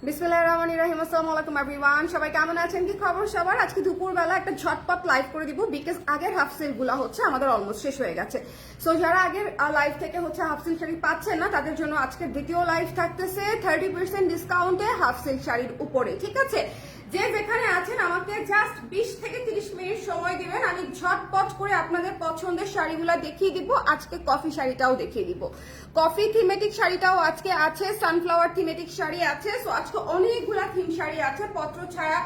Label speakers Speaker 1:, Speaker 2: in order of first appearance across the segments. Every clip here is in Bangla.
Speaker 1: বিসমিল্লাহির রহমানির রহিম। আসসালামু আলাইকুম এভরিওয়ান, সবাই কেমন আছেন? কি খবর সবার? আজকে দুপুরবেলা একটা ঝটপট লাইভ করে দিব, বিকজ আগের হাফ সেল গুলা হচ্ছে আমাদের অলমোস্ট শেষ হয়ে গেছে। সো যারা আগের লাইভ থেকে হচ্ছে হাফ সেল শাড়ি পাচ্ছেন না, তাদের জন্য আজকের দ্বিতীয় লাইভ থাকতেছে 30% ডিসকাউন্টে হাফ সেল শাড়ির উপরে। ঠিক আছে, যে যেখানে আছেন আমাকে জাস্ট 20 থেকে 30 মিনিট সময় দিবেন, আমি ঝটপট করে আপনাদের পছন্দের শাড়িগুলা দেখিয়ে দিব। আজকে কফি শাড়িটাও দেখিয়ে দিব, কফি থিমেটিক শাড়িটাও আজকে আছে, সানফ্লাওয়ার থিমেটিক শাড়ি আছে। সো আজকে অনেকগুলা থিম শাড়ি আছে, পত্র ছায়া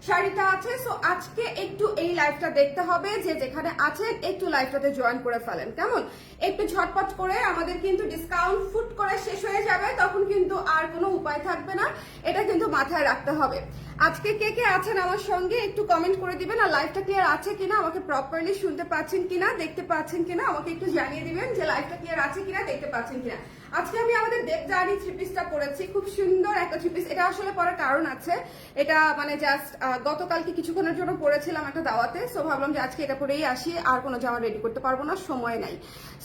Speaker 1: শাড়িটা আছে। সো আজকে একটু এই লাইভটা দেখতে হবে, যে যেখানে আছেন একটু লাইভটাতে জয়েন করে ফেলেন, কেমন? একটু ঝটপট করে, আমাদের কিন্তু ডিসকাউন্ট ফুট করে শেষ হয়ে যাবে, তখন কিন্তু আর কোনো উপায় থাকবে না, এটা কিন্তু মাথায় রাখতে হবে। আজকে কে কে আছেন আমার সঙ্গে একটু কমেন্ট করে দিবেন, আর লাইভটা ক্লিয়ার আছে কিনা, আমাকে প্রপারলি শুনতে পাচ্ছেন কিনা, দেখতে পাচ্ছেন কিনা, আমাকে একটু জানিয়ে দিবেন যে লাইভটা ক্লিয়ার আছে কিনা, দেখতে পাচ্ছেন কিনা। আজকে আমি আমাদের দেবজানি থ্রি পিসটা পরেছি, খুব সুন্দর একটা থ্রি পিস। এটা আসলে পরার কারণ আছে, এটা মানে জাস্ট গতকালকে কিছুক্ষণের জন্য পরেছিলাম একটা দাওয়াতে, সো ভাবলাম যে আজকে এটা পরেই আসি, আর কোনো জামা রেডি করতে পারবো না, সময় নাই।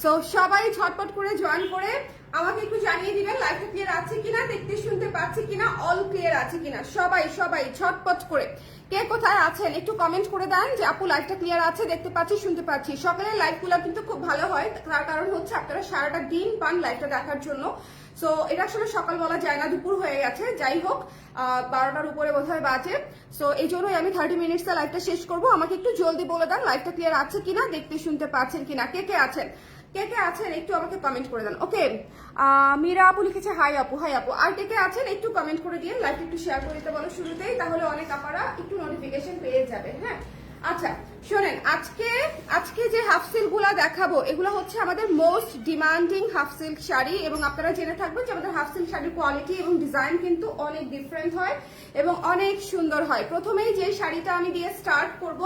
Speaker 1: সো সবাই ঝটপট করে জয়েন করে আমাকে একটু জানিয়ে দিবেন লাইভটা ক্লিয়ার আছে কিনা, দেখতে শুনতে পাচ্ছি কিনা, অল ক্লিয়ার আছে কিনা। সবাই সবাই ঝটপট করে কে কোথায় আছেন একটু কমেন্ট করে দেন যে আপু লাইভটা ক্লিয়ার আছে, দেখতে পাচ্ছি, শুনতে পাচ্ছি। সকালের লাইভগুলো কিন্তু খুব ভালো হয়, তার কারণ হচ্ছে আপনারা সারাটা দিন পান লাইভটা দেখার জন্য। সো এটা আসলে সকাল বলা যায় না, দুপুর হয়ে গেছে, যাই হোক 12টার উপরে বোধহয় বাজে। সো এই জন্যই আমি 30 মিনিটসে লাইভটা শেষ করবো। আমাকে একটু জলদি বলে দেন লাইভটা ক্লিয়ার আছে কিনা, দেখতে শুনতে পাচ্ছেন কিনা, কে কে আছেন, কে কে আছেন একটু আমাকে কমেন্ট করে দেন। ওকে, মীরা আপু লিখেছে হাই আপু, হাই আপু। আর কে কে আছেন একটু কমেন্ট করে দিয়ে লাইভটা একটু শেয়ার করে দিতে বলো শুরুতেই, তাহলে অনেক আপারা একটু নোটিফিকেশন পেয়ে যাবে। হ্যাঁ, আচ্ছা শোনেন, আজকে যে হাফ সিল্ক গুলা দেখাবো, এগুলো হচ্ছে আমাদের most demanding half silk sari, এবং আপনারা জেনে থাকবেন যে আমাদের হাফ সিল্ক শাড়ির কোয়ালিটি এবং ডিজাইন কিন্তু অনেক ডিফারেন্ট হয় এবং অনেক সুন্দর হয়। প্রথমেই যে শাড়িটা আমি দিয়ে স্টার্ট করব,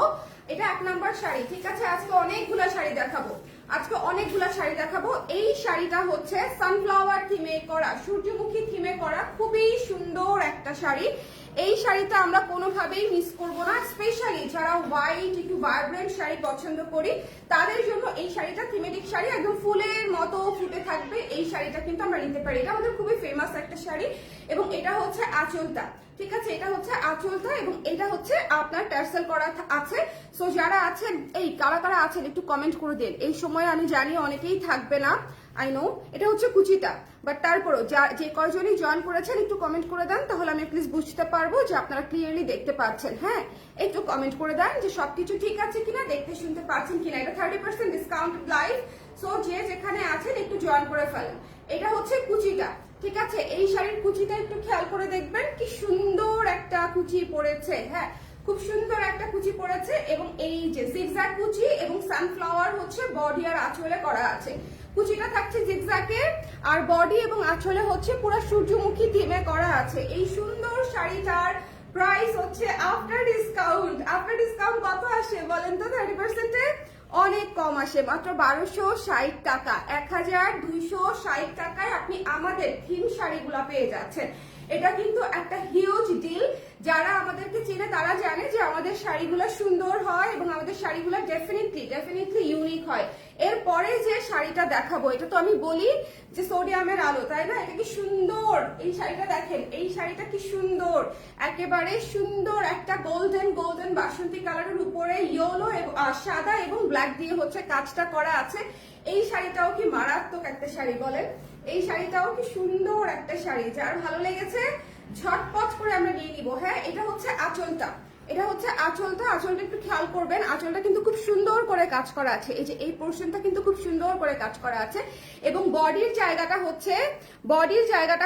Speaker 1: এটা 1 নাম্বার শাড়ি। ঠিক আছে, আজকে অনেকগুলা শাড়ি দেখাবো। এই শাড়িটা হচ্ছে সানফ্লাওয়ার থিমে করা, সূর্যমুখী থিমে করা, খুবই সুন্দর একটা শাড়ি। এই শাড়িটা আমরা কোনোভাবেই মিস করব না, স্পেশালি যারা হোয়াইট একটু ভাইব্রেন্ট শাড়ি পছন্দ করি তাদের জন্য এই শাড়িটা থিমেটিক শাড়ি, একদম ফুলের মতো ফুটে থাকবে। এই শাড়িটা কিন্তু আমরা নিতে পারি, এটা আমাদের খুবই ফেমাস একটা শাড়ি। এবং এটা হচ্ছে আঁচলটা, ঠিক আছে, এটা হচ্ছে আঁচলটা, এবং এটা হচ্ছে আপনার টার্সেল করা আছে। সো যারা আছেন, এই কারা কারা আছেন একটু কমেন্ট করে দিন। এই সময় আমি জানি অনেকেই থাকবে না, আই নো। এটা হচ্ছে কুচিটা, বাট তারপরও যে কয়জনই জয়েন করেছেন একটু কমেন্ট করে দেন, তাহলে আমি প্লিজ বুঝতে পারবো যে আপনারা ক্লিয়ারলি দেখতে পাচ্ছেন। হ্যাঁ, একটু কমেন্ট করে দেন যে সবকিছু ঠিক আছে কিনা, দেখতে শুনতে পাচ্ছেন কিনা। এটা 30% ডিসকাউন্ট লাইভ, সো যে যেখানে আছেন একটু জয়েন করে ফেলেন। এটা হচ্ছে কুচিটা, ঠিক আছে। এই শাড়ির কুচিটা একটু খেয়াল করে দেখবেন, কি সুন্দর একটা কুচি পড়েছে। হ্যাঁ, খুব সুন্দর একটা কুচি পড়েছে, এবং এই যে জিগজ্যাগ কুচি এবং সানফ্লাওয়ার হচ্ছে বডি আর আঁচলে করা আছে। কুচিটা থাকছে জিগজ্যাগে, আর বডি এবং আঁচলে হচ্ছে পুরো সূর্যমুখী থিমে করা আছে। এই সুন্দর শাড়িটার প্রাইস হচ্ছে আফটার ডিসকাউন্ট কত আসে বলেন তো? 30%-এ অনেক কম আসে, মাত্র 1260 টাকা, 1260 টাকায় আপনি আমাদের থিম শাড়িগুলা পেয়ে যাচ্ছেন। এটা কিন্তু একটা হিউজ ডিল। যারা আমাদেরকে চেনে তারা জানে যে আমাদের শাড়িগুলো সুন্দর হয় এবং আমাদের শাড়িগুলো ডেফিনেটলি ইউনিক হয়। এরপরে যে শাড়িটা দেখাবো, এটা তো আমি বলি যে সোডিয়ামের আলো, তাই না? এটা কি সুন্দর, এই শাড়িটা দেখেন, এই শাড়িটা কি সুন্দর, একেবারে সুন্দর একটা গোল্ডেন বাসন্তী কালারের উপরে ইয়েলো সাদা এবং ব্ল্যাক দিয়ে হচ্ছে কাজটা করা আছে। এই শাড়িটাও কি মারাত্মক একটা শাড়ি বলেন, এই শাড়িটাও কি সুন্দর একটা শাড়ি। যার ভালো লেগেছে ঝটপট করে আমরা নিয়ে নিব। হ্যাঁ, এটা হচ্ছে আঁচলটা, আঁচলটা একটু খেয়াল করবেন। আঁচলটা কিন্তু খুব সুন্দর করে কাজ করা আছে, এই যে এই পোর্শনটা কিন্তু খুব সুন্দর করে কাজ করা আছে। এবং বডির জায়গাটা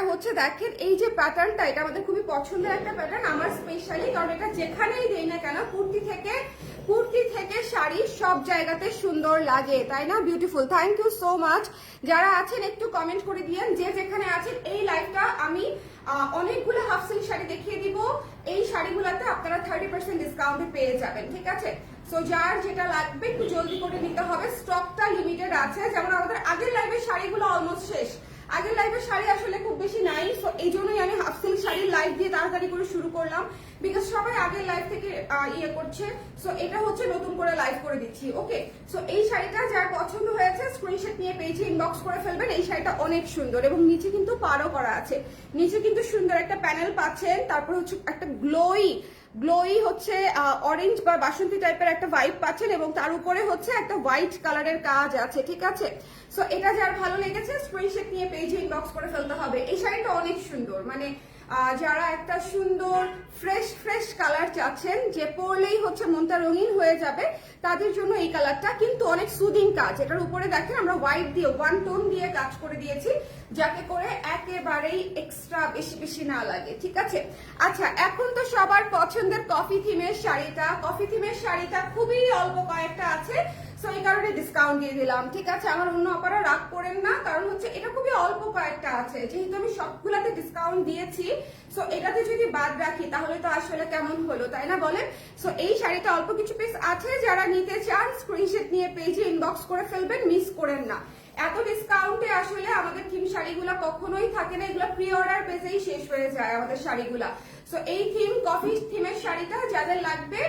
Speaker 1: হচ্ছে দেখেন, এই যে প্যাটার্নটা, এটা আমাদের খুবই পছন্দের একটা প্যাটার্ন আমার স্পেশালি, কারণ এটা যেখানেই দেই না কেন, কুর্তি থেকে শাড়ি সব জায়গাতে সুন্দর লাগে, তাই না? Beautiful, thank you so much. যারা আছেন একটু কমেন্ট করে দিয়েন যে যেখানে আছেন। এই লাইভটা আমি অনেকগুলো হাফ সিল্ক শাড়ি দেখিয়ে দিব, এই শাড়িগুলোতে আপনারা 30% ডিসকাউন্টে পেয়ে যাবেন, ঠিক আছে। সো যার যেটা লাগবে একটু জলদি করে নিতে হবে, স্টকটা লিমিটেড আছে। যেমন আমাদের আগের লাইভের শাড়িগুলো অলমোস্ট শেষ, আগের লাইভের শাড়ি আসলে খুব বেশি নাই, সো এই জন্যই আমি হাফ সিল্ক শাড়ির লাইভ দিয়ে তাড়াতাড়ি করে শুরু করলাম, বিকজ সবাই আগের লাইভ থেকে ইয়ে করছে। সো এটা হচ্ছে নতুন করে লাইভ করে দিচ্ছি। ওকে, সো এই শাড়িটা যার পছন্দ হয়েছে স্ক্রিনশট নিয়ে পেজে ইনবক্স করে ফেলবেন। এই শাড়িটা অনেক সুন্দর এবং নিচে কিন্তু পাড়ও করা আছে, নিচে কিন্তু সুন্দর একটা প্যানেল পাচ্ছেন, তারপর হচ্ছে একটা গ্লোই হচ্ছে অরেঞ্জ বা বাসন্তী টাইপের একটা ভাইব পাচ্ছেন এবং তার উপরে হচ্ছে একটা হোয়াইট কালারের কাজ আছে, ঠিক আছে। সো এটা যার ভালো লেগেছে স্ক্রিনশট নিয়ে পেজে ইনবক্স করে ফেলতে হবে। এই শাড়িটা অনেক সুন্দর, মানে যারা একটা সুন্দর ফ্রেশ কালার চাচ্ছেন যে পরলেই হচ্ছে মনটা রঙিন হয়ে যাবে, তাদের জন্য এই কালারটা কিন্তু অনেক সুদিং কাজ। এটার উপরে দেখেন আমরা হোয়াইট দিয়ে 1 টোন দিয়ে কাজ করে দিয়েছি, যাতে করে একেবারেই এক্সট্রা বেশি না লাগে, ঠিক আছে। আচ্ছা, এখন তো সবার পছন্দের কফি থিমের শাড়িটা খুবই অল্প কয়েকটা আছে, সো এই কারণে ডিসকাউন্ট দিয়ে দিলাম, ঠিক আছে। আমার অন্য অপারা রাগ করেন না, কারণ হচ্ছে এটা খুবই অল্প কয়েকটা আছে, যেহেতু আমি সবগুলাতে ডিসকাউন্ট দিয়েছি, সো এটাতে যদি বাদ রাখি তাহলে তো আসলে কেমন হলো, তাই না বলেন। সো এই শাড়িটা অল্প কিছু পিস আছে, যারা নিতে চান স্ক্রিনশট নিয়ে পেজে ইনবক্স করে ফেলবেন, মিস করেন না। এত ডিসকাউন্টে আসলে আমাদের থিম শাড়িগুলা কখনোই থাকে না, এগুলো প্রি অর্ডার বেজেই শেষ হয়ে যায় আমাদের শাড়িগুলা। সো এই কফি থিমের শাড়িটা যাদের লাগবে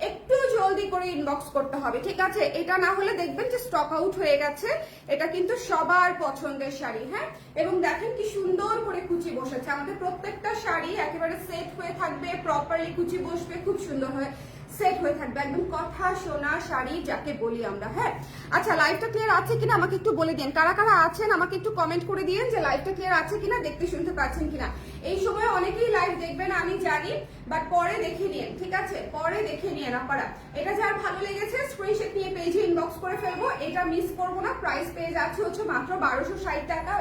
Speaker 1: একটু জলদি করে ইনবক্স করতে হবে, ঠিক আছে। এটা না হলে দেখবেন যে স্টক আউট হয়ে গেছে। এটা কিন্তু সবার পছন্দের শাড়ি, হ্যাঁ। এবং দেখেন কি সুন্দর করে কুচি বসেছে, আমাদের প্রত্যেকটা শাড়ি একেবারে সেট হয়ে থাকবে, প্রপারলি কুচি বসবে, খুব সুন্দর হয়ে সেট হয়ে থাকবে, একদম কথা শোনা শাড়ি যাকে বলি আমরা, হ্যাঁ। আচ্ছা, লাইভটা ক্লিয়ার আছে কিনা আমাকে একটু বলে দিন, কারা কারা আছেন আমাকে একটু কমেন্ট করে দিন যে লাইভটা ক্লিয়ার আছে কিনা, দেখতে শুনতে পাচ্ছেন কিনা। এই সময় অনেকেই লাইভ দেখবেন আমি জানি, বাট পরে দেখে নিন, ঠিক আছে, পরে দেখে নিন আপনারা। এটা যার ভালো লেগেছে স্ক্রিনশট নিয়ে পেজে ইনবক্স করে ফেলবো, এটা মিস করবো না। প্রাইস পেয়ে যাচ্ছে হচ্ছে মাত্র 1260 টাকা,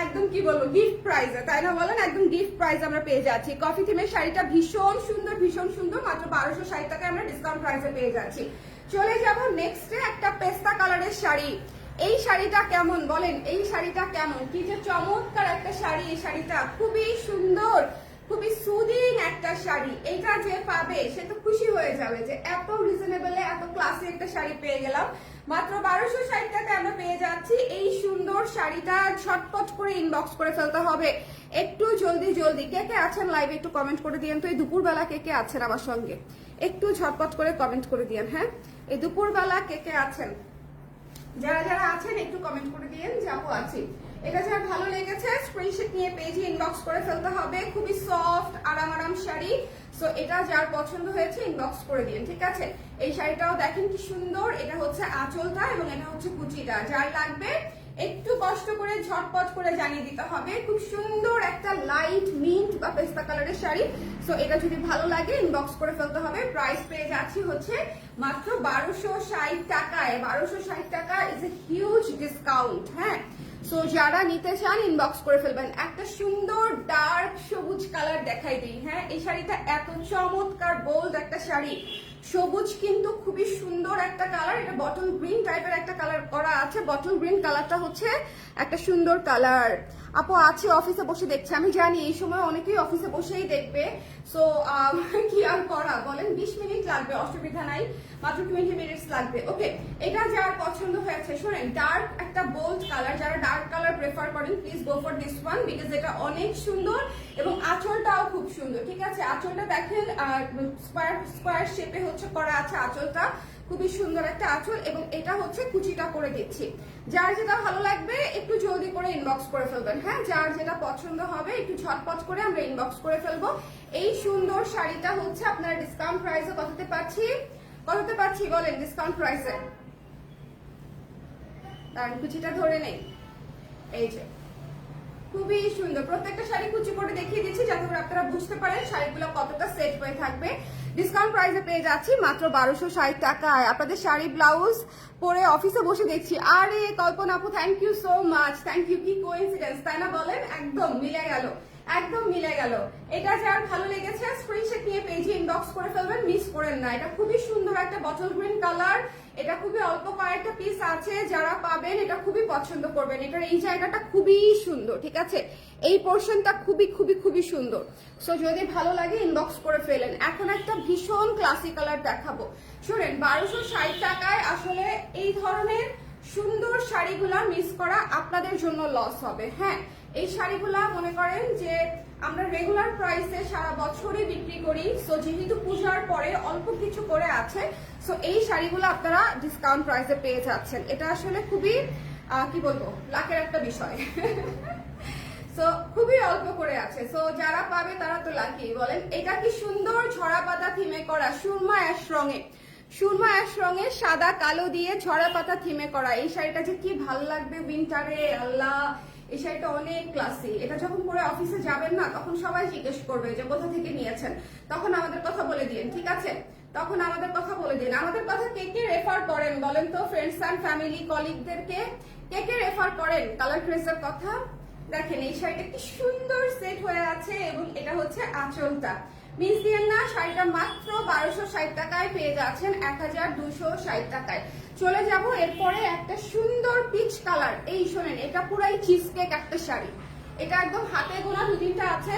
Speaker 1: একদম কি বলবো গিফট প্রাইসে, তাই না বলেন, একদম গিফট প্রাইস আমরা পেয়ে যাচ্ছি। কফি থিমের শাড়িটা ভীষণ সুন্দর, মাত্র 1260 টাকায় আমরা ডিসকাউন্ট প্রাইসে পেয়ে যাচ্ছি। চলে যাব নেক্সটে, একটা পেস্তা কালারের শাড়ি। এই শাড়িটা কেমন বলেন, এই শাড়িটা কেমন, কি যে চমৎকার একটা শাড়ি। এই শাড়িটা খুবই সুন্দর, খুবই সুদিং একটা শাড়ি। এইটা যে পাবে সে তো খুশি হয়ে যাবে যে এত রিজনেবলে এত ক্লাসি একটা শাড়ি পেয়ে গেলাম। মাত্র 1260 টাকায় আমরা পেয়ে যাচ্ছি এই সুন্দর শাড়িটা। ঝটপট করে ইনবক্স করে ফেলতে হবে, একটু জলদি। কে কে আছেন লাইভে একটু কমেন্ট করে দিয়েন তো। এই দুপুরবেলা কে কে আছেন আমার সঙ্গে একটু ঝটপট করে কমেন্ট করে দিয়েন, হ্যাঁ। এই দুপুরবেলা কে কে আছেন, যারা আছেন একটু কমেন্ট করে দিয়েন যে আপু আছি। এটা যার ভালো লেগেছে স্ক্রিনশট নিয়ে পেজে ইনবক্স করে ফেলতে হবে। খুবই সফট আরাম শাড়ি, সো এটা যার পছন্দ হয়েছে ইনবক্স করে দিন, ঠিক আছে। এই শাড়িটাও দেখেন কি সুন্দর, এটা হচ্ছে আঁচলটা এবং এটা হচ্ছে কুচিটা। যার লাগবে একটু কষ্ট করে ঝটপট করে জানিয়ে দিতে হবে। খুব সুন্দর একটা লাইট মিন্ট বা পেস্তা কালারের শাড়ি, সো এটা যদি ভালো লাগে ইনবক্স করে ফেলতে হবে। প্রাইস পেয়ে যাচ্ছি হচ্ছে মাত্র 1260 টাকায়। 1260 টাকা ইজ এ হিউজ ডিসকাউন্ট, হ্যাঁ। সো যারা নিতে চান ইনবক্স করে ফেলবেন। একটা সুন্দর ডার্ক সবুজ কালার দেখাই দিই, হ্যাঁ। এই শাড়িটা এত চমৎকার বোল্ড একটা শাড়ি, সবুজ কিন্তু খুবই সুন্দর একটা কালার। এটা বটল গ্রিন টাইপের একটা কালার করা আছে, বটল গ্রিন কালারটা হচ্ছে একটা সুন্দর কালার। আপু আছে অফিসে বসে দেখছে, আমি জানি এই সময় অনেকেই অফিসে বসেই দেখবে, সো কি আর করা বলেন, 20 মিনিট লাগবে, অসুবিধা নাই, মাত্র 20 মিনিটস লাগবে। ওকে, এটা যার পছন্দ হয়েছে শোনেন, ডার্ক একটা বোল্ড কালার, যারা ডার্ক কালার প্রেফার করেন please go for this one, because এটা অনেক সুন্দর এবং আঁচলটাও খুব সুন্দর, ঠিক আছে। আঁচলটা দেখেন স্কোয়ার শেপে হচ্ছে করা আছে আঁচলটা, খুবই সুন্দর একটা আঁচল এবং এটা হচ্ছে কুচিটা করে দিচ্ছি। যার যেটা ভালো লাগবে একটু জলদি করে ইনবক্স করে ফেলবেন, হ্যাঁ। যার যেটা পছন্দ হবে একটু ঝটপট করে আমরা ইনবক্স করে ফেলবো। এই সুন্দর শাড়িটা হচ্ছে আপনারা ডিসকাউন্ট প্রাইসে কততে পাচ্ছি বলেন, ডিসকাউন্ট প্রাইসে। তার কুচিটা ধরে নেই, এই যে খুবই সুন্দর। প্রত্যেকটা শাড়ি কুচি করে দেখিয়ে দিচ্ছি যাতে করে আপনারা বুঝতে পারেন শাড়িগুলো কতটা সেট হয়ে থাকবে। ডিসকাউন্ট প্রাইসে পেয়ে যাচ্ছি মাত্র 1260 টাকায়। আপনাদের শাড়ি ব্লাউজ পরে অফিসে বসে দেখছি। আরে কল্পনা আপু, thank you so much, thank you. কি কোইন্সিডেন্স তাই না বলেন, একদম মিলে গেল, একদম মিলে গেল। এটা যার ভালো লেগেছে স্ক্রিনশট নিয়ে পেজে ইনবক্স করে ফেলবেন, মিস করেন না। এটা খুবই সুন্দর একটা বটল গ্রিন কালার, এটা খুবই অল্প কয়েকটা পিস আছে, যারা পাবেন এটা খুবই পছন্দ করবেন। এটার এই জায়গাটা খুবই সুন্দর, ঠিক আছে, এই পোর্শনটা খুবই সুন্দর। সো যদি ভালো লাগে ইনবক্স করে ফেলেন। এখন একটা ভীষণ ক্লাসিক কালার দেখাবো, শুনেন। 1260 টাকায় আসলে এই ধরনের সুন্দর শাড়িগুলা মিস করা আপনাদের জন্য লস হবে। হ্যাঁ, এই শাড়িগুলা মনে করেন যে আমরা রেগুলার প্রাইসে সারা বছরই বিক্রি করি, সো যেহেতু পূজার পরে অল্প কিছু করে আছে, সো এই শাড়িগুলো আপনারা ডিসকাউন্ট প্রাইসে পেয়ে যাচ্ছেন। এটা আসলে খুবই কি বলবো, লাখের একটা বিষয়। সো খুবই অল্প করে আছে, সো যারা পাবে তারা তো লাকি বলেন। এটা কি সুন্দর ঝরা পাতা থিমে করা সুরমা অ্যাশ রঙে, সুরমা অ্যাশ রঙে সাদা কালো দিয়ে ঝরা পাতা থিমে করা। এই শাড়িটা যে কি ভালো লাগবে উইন্টারে, আল্লাহ, এই শাড়িটা অনেক ক্লাসি। এটা যখন পরে অফিসে যাবেন না, তখন সবাই জিজ্ঞেস করবে যে কোথা থেকে নিয়েছেন, তখন আমাদের কথা বলে দিন, ঠিক আছে? তখন আমাদের কথা বলে দিন। আমাদের কথা কে কে রেফার করেন বলেন তো? ফ্রেন্ডস অ্যান্ড ফ্যামিলি কলিগদেরকে কে কে রেফার করেন কালার ক্রেজের কথা? দেখেন এই শাড়িটা কি সুন্দর সেট হয়ে আছে, এবং এটা হচ্ছে আঁচলটা। মিস দিয়েন না, শাড়িটা মাত্র 1260 টাকায় পেয়ে যাচ্ছেন 1260 টাকায়। চলে যাব এরপরে একটা সুন্দর পিচ কালার। এই শোনেন, এটা পুরাই চিজ কেক একটা শাড়ি। এটা একদম হাতে গোনা 2-3টা আছে,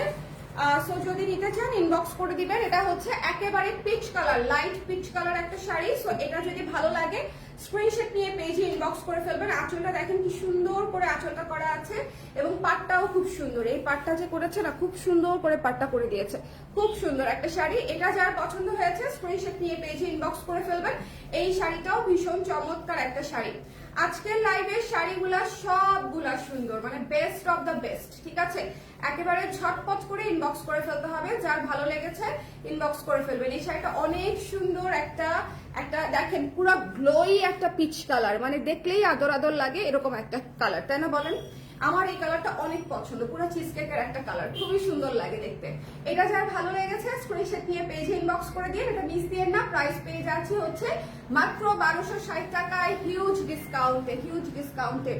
Speaker 1: সো যদি নিতে চান ইনবক্স করে দিবেন। এটা হচ্ছে একেবারে peach colour, light peach colour একটা শাড়ি। সো এটা যদি ভালো লাগে স্ক্রিনশট নিয়ে পেজে ইনবক্স করে ফেলবেন। আঁচলটা দেখেন কি সুন্দর করে আঁচলটা করা আছে, এবং পাটটাও খুব সুন্দর। এই পাটটা যে করেছে না, খুব সুন্দর করে পাটটা করে দিয়েছে, খুব সুন্দর একটা শাড়ি। এটা যার পছন্দ হয়েছে স্ক্রিনশট নিয়ে পেজে ইনবক্স করে ফেলবেন। এই শাড়িটাও ভীষণ চমৎকার একটা শাড়ি। আজকের লাইভের শাড়িগুলা সবগুলা সুন্দর, মানে বেস্ট অফ দ্য বেস্ট, ঠিক আছে? একেবারে ঝটপট করে ইনবক্স করে ফেলতে হবে, যার ভালো লেগেছে ইনবক্স করে ফেলবেন। এই শাড়িটা অনেক সুন্দর একটা দেখেন পুরো গ্লোই একটা পিচ কালার, মানে দেখলেই আদর আদর লাগে এরকম একটা কালার, তাই না বলেন? আমার এই কালারটা অনেক পছন্দ, পুরো চিজ কেকের একটা কালার, খুবই সুন্দর লাগে দেখতে। এটা যার ভালো লেগেছে স্ক্রিনশট নিয়ে পেজে ইনবক্স করে দিয়ে, এটা মিস দিয়ে না। প্রাইস পেয়ে যাচ্ছি হচ্ছে মাত্র 1260 টাকায়, হিউজ ডিসকাউন্টে, হিউজ ডিসকাউন্টে।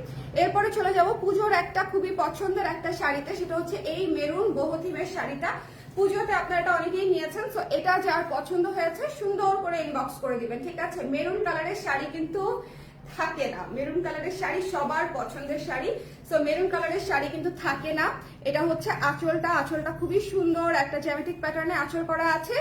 Speaker 1: এরপরে চলে যাব পুজোর একটা খুবই পছন্দের একটা শাড়িতে, সেটা হচ্ছে এই মেরুন বহুথিমের শাড়িটা। পুজোতে আপনারা এটা অনেকেই নিয়েছেন, সো এটা যার পছন্দ হয়েছে সুন্দর করে ইনবক্স করে দিবেন, ঠিক আছে? মেরুন কালারের শাড়ি কিন্তু থাকে না, মেরুন কালারের শাড়ি সবার পছন্দের শাড়ি, সো মেরুন কালারের শাড়ি কিন্তু থাকে না। এটা হচ্ছে আঁচলটা, আঁচলটা খুবই সুন্দর একটা জ্যামিতিক প্যাটার্নে আঁচল করা আছে,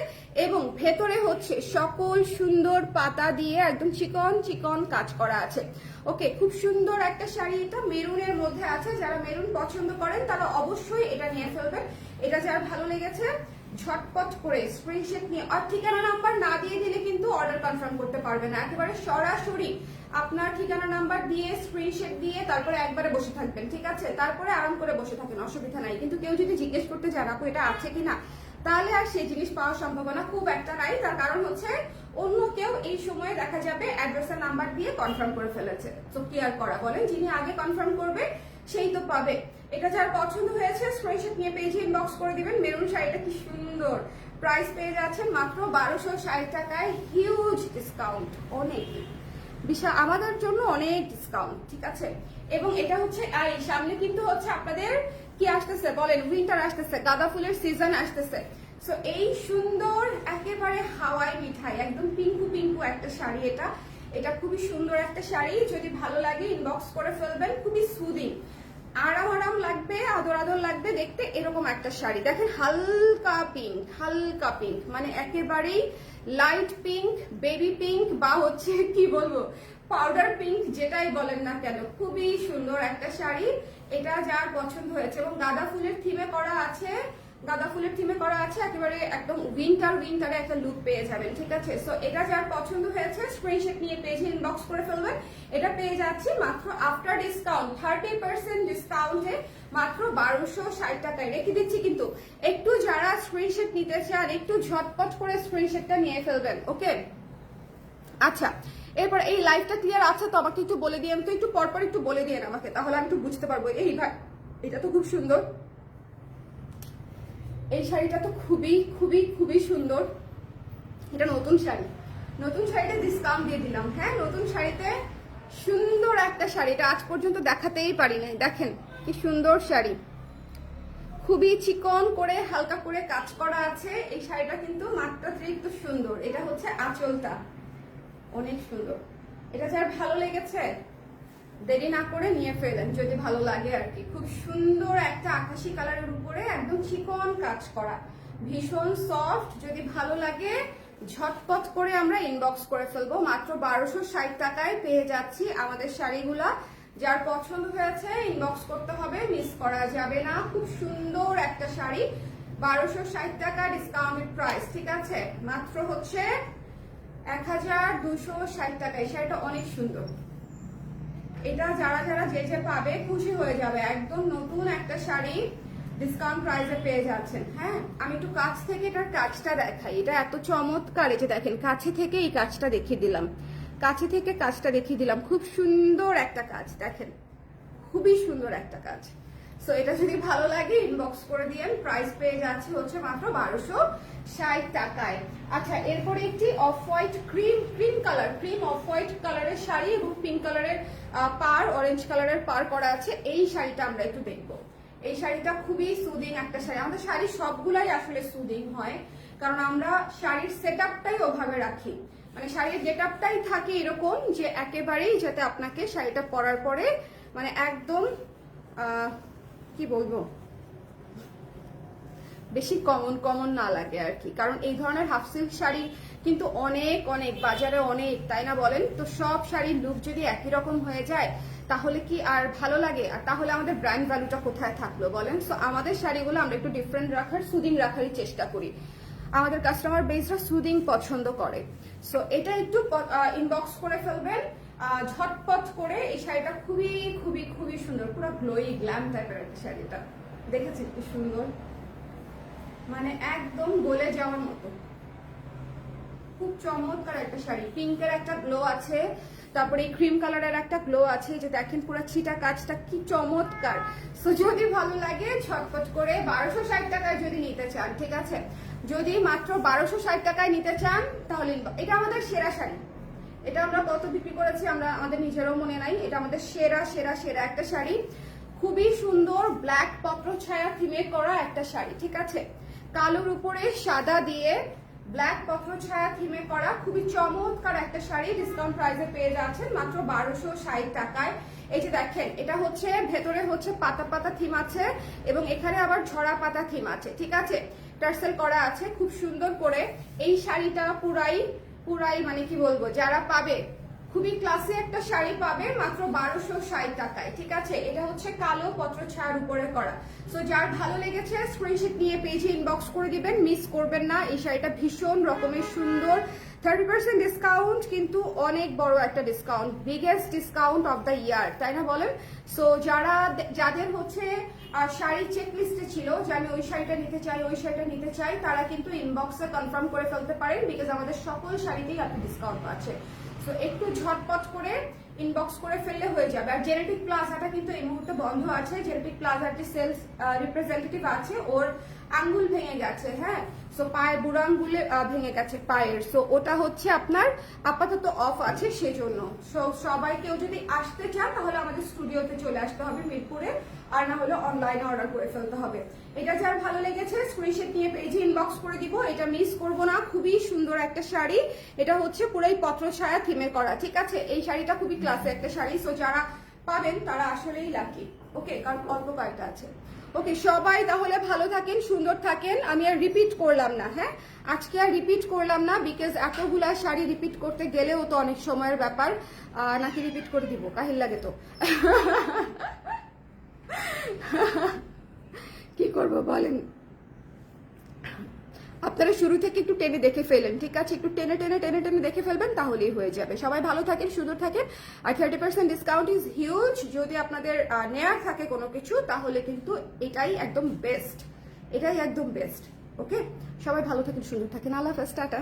Speaker 1: এবং ভেতরে হচ্ছে সকল সুন্দর পাতা দিয়ে একদম চিকন চিকন কাজ করা আছে। ওকে, খুব সুন্দর একটা শাড়ি। এটা মেরুনের মধ্যে আছে, যারা মেরুন পছন্দ করেন তারা অবশ্যই এটা নিয়ে ফেলবেন। এটা যার ভালো লেগেছে ঝটপট করে স্ক্রিনশট নিয়ে, আর ঠিকানা নাম্বার না দিয়ে দিলে কিন্তু অর্ডার কনফার্ম করতে পারবে না। একেবারে সরাসরি আপনার ঠিকানা নাম্বার দিয়ে স্ক্রিনশট দিয়ে তারপরে একবারে বসে থাকবেন, ঠিক আছে? তারপরে আরাম করে বসে থাকেন, অসুবিধা নাই। কিন্তু কেউ যদি জিজ্ঞেস করতে চান আপু এটা আছে কিনা, তাহলে আর সেই জিনিস পাওয়ার সম্ভাবনা খুব একটা নাই। তার কারণ হচ্ছে অন্য কেউ এই সময়ে দেখা যাবে অ্যাড্রেসের নাম্বার দিয়ে কনফার্ম করে ফেলেছে, তো কি আর করা বলেন? যিনি আগে কনফার্ম করবে সেই তো পাবে। এটা যার পছন্দ হয়েছে স্ক্রিনশট নিয়ে পেজে ইনবক্স করে দিবেন। মেরুন শাড়িটা কি সুন্দর, প্রাইস পেয়ে যাচ্ছেন মাত্র 1260 টাকায়, হিউজ ডিসকাউন্ট, অনেক বিশাল, আমাদের জন্য অনেক ডিসকাউন্ট, ঠিক আছে? এবং এটা হচ্ছে এই সামনে কিন্তু হচ্ছে আপনাদের কি আসতেছে বলেন, উইন্টার আসতেছে, গাঁদা ফুলের সিজন আসতেছে। সো এই সুন্দর একেবারে হাওয়াই মিঠাই, একদম পিঙ্কু পিঙ্কু একটা শাড়ি। এটা খুবই সুন্দর একটা শাড়ি, যদি ভালো লাগে ইনবক্স করে ফেলবেন। খুবই সুদিং, আরাম আরাম লাগবে, আদর আদর লাগবে দেখতে, এরকম একটা শাড়ি। দেখেন হালকা পিঙ্ক, হালকা পিঙ্ক, মানে একেবারেই লাইট পিঙ্ক, বেবি পিঙ্ক, বা হচ্ছে কি বলবো পাউডার পিঙ্ক, যেটাই বলেন না কেন, খুবই সুন্দর একটা শাড়ি। এটা যার পছন্দ হয়েছে, এবং গাঁদা ফুলের থিমে করা আছে, গাঁদা ফুলের থিমে করা আছে, একেবারে একদম উইন্টারে একটা লুক পেয়ে যাবেন, ঠিক আছে? সো এটা যার পছন্দ হয়েছে স্ক্রিনশট নিয়ে পেজে ইনবক্স করে ফেলবেন। এটা পেয়ে যাচ্ছি মাত্র আফটার ডিসকাউন্ট 30% ডিসকাউন্টে মাত্র 1260 টাকায় রেখে দিচ্ছি। কিন্তু একটু যারা স্ক্রিনশট নিতে চান একটু ঝটপট করে স্ক্রিনশটটা নিয়ে ফেলবেন, ওকে? আচ্ছা, এরপর এই লাইভটা ক্লিয়ার আছে তো? আমাকে একটু বলে দিয়ে, তো একটু পরপর একটু বলে দিয়ে আমাকে, তাহলে আমি একটু বুঝতে পারবো। এই ভাই, এটা তো খুব সুন্দর, এই শাড়িটা তো খুবই খুবই খুবই সুন্দর। এটা নতুন শাড়ি, নতুন শাড়িতে ডিসকাউন্ট দিয়ে দিলাম। হ্যাঁ, নতুন শাড়িতে সুন্দর একটা শাড়ি, এটা আজ পর্যন্ত দেখাতেই পারি নাই। দেখেন কি সুন্দর শাড়ি, খুবই চিকন করে হালকা করে কাজ করা আছে। এই শাড়িটা কিন্তু মাত্রাতিরিক্ত সুন্দর। এটা হচ্ছে আঁচলটা, অনেক সুন্দর। এটা যার ভালো লেগেছে দেরি না করে নিয়ে ফেলেন যদি ভালো লাগে আর কি। খুব সুন্দর একটা আকাশি কালারের উপরে একদম চিকন কাজ করা, ভীষণ সফট। যদি ভালো লাগে ঝটপট করে আমরা ইনবক্স করে ফেলবো। মাত্র 1260 টাকায় পেয়ে যাচ্ছি আমাদের শাড়িগুলা। যার পছন্দ হয়েছে ইনবক্স করতে হবে, মিস করা যাবে না। খুব সুন্দর একটা শাড়ি, 1260 টাকা ডিসকাউন্টেড প্রাইস, ঠিক আছে? মাত্র হচ্ছে 1260 টাকা। এই শাড়িটা অনেক সুন্দর, এটা যারা যারা যে পাবে খুশি হয়ে যাবে। একদম নতুন একটা শাড়ি ডিসকাউন্ট প্রাইসে পেয়ে যাচ্ছেন। হ্যাঁ, আমি একটু কাছ থেকে এটার কাজটা দেখাই, এটা এত চমৎকার। এই যে দেখেন, কাছে থেকে এই কাজটা দেখিয়ে দিলাম, কাছে থেকে কাজটা দেখিয়ে দিলাম। খুব সুন্দর একটা কাজ, দেখেন খুবই সুন্দর একটা কাজ। সো এটা যদি ভালো লাগে ইনবক্স করে দিয়েন। প্রাইস পেয়ে যাচ্ছে হচ্ছে মাত্র 1260 টাকায়। আচ্ছা, এরপরে একটি off white cream colour, cream off white কালারের শাড়ি এবং পিঙ্ক কালারের পার, অরেঞ্জ কালারের পার করা আছে। এই শাড়িটা আমরা একটু দেখবো। এই শাড়িটা খুবই সুদিং একটা শাড়ি। আমাদের শাড়ি সবগুলাই আসলে সুদিং হয়, কারণ আমরা শাড়ির সেট আপটাই ওভাবে রাখি, মানে শাড়ির গেট আপটাই থাকে এরকম যে একেবারেই যাতে আপনাকে শাড়িটা পরার পরে মানে একদম কি বলবো, বেশি কমন না লাগে আর কি। কারণ এই ধরনের হাফ সিল্ক শাড়ি কিন্তু অনেক অনেক বাজারে অনেক, তাই না বলেন? তো সব শাড়ির লুক যদি একই রকম হয়ে যায় তাহলে কি আর ভালো লাগে? আর তাহলে আমাদের ব্র্যান্ড ভ্যালুটা কোথায় থাকলো বলেন? সো আমাদের শাড়িগুলো আমরা একটু ডিফারেন্ট রাখার, সুদিং রাখারই চেষ্টা করি। আমাদের কাস্টমার বেসরা সুদিং পছন্দ করে। সো এটা একটু ইনবক্স করে ফেলবেন ঝটপট করে। এই শাড়িটা খুবই খুবই খুবই সুন্দর, পুরো গ্লোই গ্ল্যাম টাইপের একটা শাড়িটা, দেখেছি কি সুন্দর, মানে একদম গলে যাওয়ার মতো। খুব চমৎকার একটা শাড়ি, পিঙ্কের একটা গ্লো আছে, তারপরে এই ক্রিম কালারের একটা গ্লো আছে, যে দেখেন পুরো ছিটা কাজটা কি চমৎকার। সো যদি ভালো লাগে ছটপট করে 1260 টাকায় যদি নিতে চান, ঠিক আছে? যদি মাত্র 1260 টাকায় নিতে চান তাহলে এটা আমাদের সেরা শাড়ি। এটা আমরা কত বিক্রি করেছি আমরা আমাদের নিজেরও মনে নাই। এটা আমাদের সেরা সেরা সেরা একটা শাড়ি, খুবই সুন্দর ব্ল্যাক পত্র ছায়া থিমে করা একটা শাড়ি, ঠিক আছে? কালোর উপরে সাদা দিয়ে ব্ল্যাক পত্র ছায়া থিমে করা খুবই চমৎকার একটা শাড়ি, ডিসকাউন্ট প্রাইসে পেয়ে যাচ্ছেন মাত্র 1260 টাকায়। এই যে দেখেন, এটা হচ্ছে ভেতরে হচ্ছে পাতা পাতা থিম আছে এবং এখানে আবার ঝরা পাতা থিম আছে, ঠিক আছে? টার্সেল করা আছে খুব সুন্দর করে। এই শাড়িটা পুরাই মানে কি বলবো, যারা পাবে খুবই ক্লাসি একটা শাড়ি পাবে মাত্র 1260 টাকায়, ঠিক আছে? এটা হচ্ছে কালো পত্র ছায়ার উপরে করা। সো যার ভালো লেগেছে স্ক্রিনশট নিয়ে পেজে ইনবক্স করে দিবেন, মিস করবেন না। এই শাড়িটা ভীষণ রকমের সুন্দর, 30% ডিসকাউন্ট, কিন্তু অনেক বড় একটা discount, biggest discount of the year, তাই না বলেন? সো যাদের হচ্ছে শাড়ির চেকলিস্টে ছিল যে আমি ওই শাড়িটা নিতে চাই, ওই শাড়িটা নিতে চাই, তারা কিন্তু ইনবক্সে কনফার্ম করে ফেলতে পারেন, বিকজ আমাদের সকল শাড়িতেই আপনি ডিসকাউন্ট পাচ্ছে। সো একটু ঝটপট করে ইনবক্স করে ফেললে হয়ে যাবে। আর জেনেটিক প্লাজাটা কিন্তু এই মুহূর্তে বন্ধ আছে। জেনেটিক প্লাজার যে সেলস রিপ্রেজেন্টেটিভ আছে ওর আঙ্গুল ভেঙে গেছে, হ্যাঁ, সো পায়ের বুড়ো আঙ্গুলে ভেঙে গেছে পায়ের। সো ওটা হচ্ছে আপনার আপাতত অফ আছে, সেজন্য। সো সবাই কেউ যদি আসতে চান তাহলে আমাদের স্টুডিওতে চলে আসতে হবে মিরপুরে, আর না হলে অনলাইনে অর্ডার করে ফেলতে হবে। এটা যার ভালো লেগেছে স্ক্রিনশট নিয়ে পেজে ইনবক্স করে দিব, এটা মিস করবো না। খুবই সুন্দর একটা শাড়ি, এটা হচ্ছে পুরোই পত্র ছায়া থিমে করা, ঠিক আছে? এই শাড়িটা খুবই ক্লাসি একটা শাড়ি। সো যারা পাবেন তারা আসলেই লাকি, ওকে? কারণ অল্প কয়েকটা আছে। ওকে, সবাই তাহলে ভালো থাকেন, সুন্দর থাকেন। আমি আর রিপিট করলাম না, হ্যাঁ, আজকে আর রিপিট করলাম না, বিকজ এতগুলা শাড়ি রিপিট করতে গেলেও তো অনেক সময়ের ব্যাপার। নাকি রিপিট করে দিব? কাহিল লাগে তো। কি করব বলেন? আপনারা শুরু থেকে একটু টেনে দেখে ফেলেন, ঠিক আছে? একটু টেনে টেনে টেনে টেনে দেখে ফেলবেন, তাহলেই হয়ে যাবে। সবাই ভালো থাকেন, সুন্দর থাকেন। আর 30% ডিসকাউন্ট ইজ হিউজ। যদি আপনাদের নেয়ার থাকে কোনো কিছু তাহলে কিন্তু এটাই একদম বেস্ট, এটাই একদম বেস্ট। ওকে, সবাই ভালো থাকেন, সুন্দর থাকেন। আল্লাহ হাফেজ, টাটা।